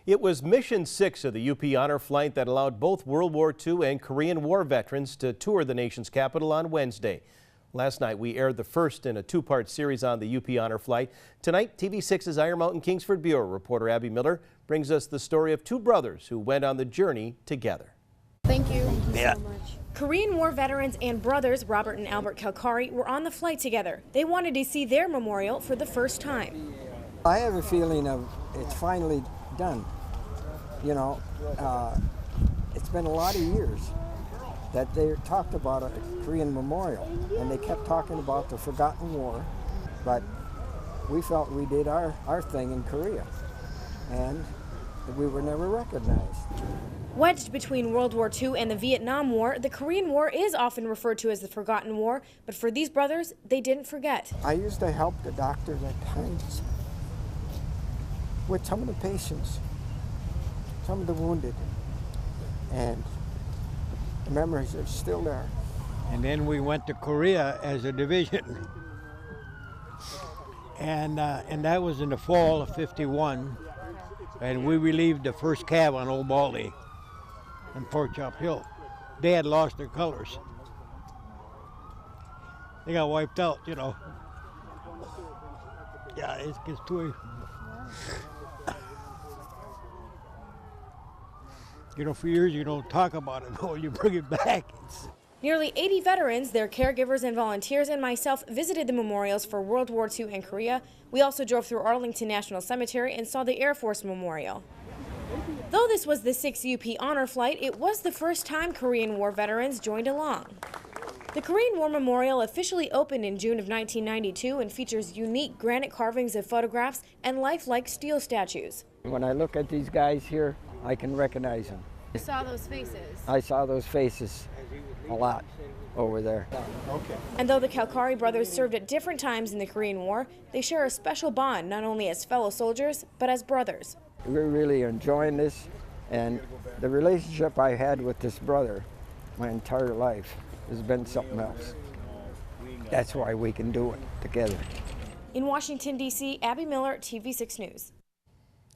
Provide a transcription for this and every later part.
It was Mission 6 of the UP Honor Flight that allowed both World War II and Korean War veterans to tour the nation's capital on Wednesday. Last night we aired the first in a two-part series on the UP Honor Flight. Tonight, TV6's Iron Mountain Kingsford Bureau reporter Abby Miller brings us the story of two brothers who went on the journey together. Thank you. So much. Korean War veterans and brothers Robert and Albert Kalkari were on the flight together. They wanted to see their memorial for the first time. I have a feeling of it's finally done. You know, it's been a lot of years that they talked about a Korean memorial, and they kept talking about the forgotten war, but we felt we did our thing in Korea, and we were never recognized. Wedged between World War II and the Vietnam War, the Korean War is often referred to as the forgotten war, but for these brothers, they didn't forget. I used to help the doctors at times with some of the patients, some of the wounded, and the memories are still there. And then we went to Korea as a division. And that was in the fall of '51. And we relieved the first Cav on Old Baldy and Fort Chop Hill. They had lost their colors. They got wiped out, you know. Yeah, it gets too... You know, for years you don't talk about it, though. You bring it back. Nearly 80 veterans, their caregivers and volunteers, and myself visited the memorials for World War II and Korea. We also drove through Arlington National Cemetery and saw the Air Force Memorial. Though this was the 6th UP Honor Flight, it was the first time Korean War veterans joined along. The Korean War Memorial officially opened in June of 1992 and features unique granite carvings of photographs and lifelike steel statues. When I look at these guys here, I can recognize them. You saw those faces? I saw those faces a lot over there. Okay. And though the Kalkari brothers served at different times in the Korean War, they share a special bond not only as fellow soldiers, but as brothers. We're really enjoying this, and the relationship I had with this brother my entire life has been something else. That's why we can do it together. In Washington, D.C., Abby Miller, TV6 News.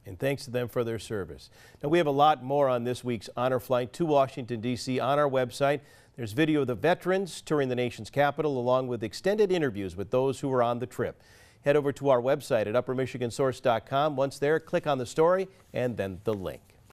And thanks to them for their service. Now, we have a lot more on this week's Honor Flight to Washington, D.C. on our website. There's video of the veterans touring the nation's capital, along with extended interviews with those who were on the trip. Head over to our website at uppermichigansource.com. Once there, click on the story and then the link.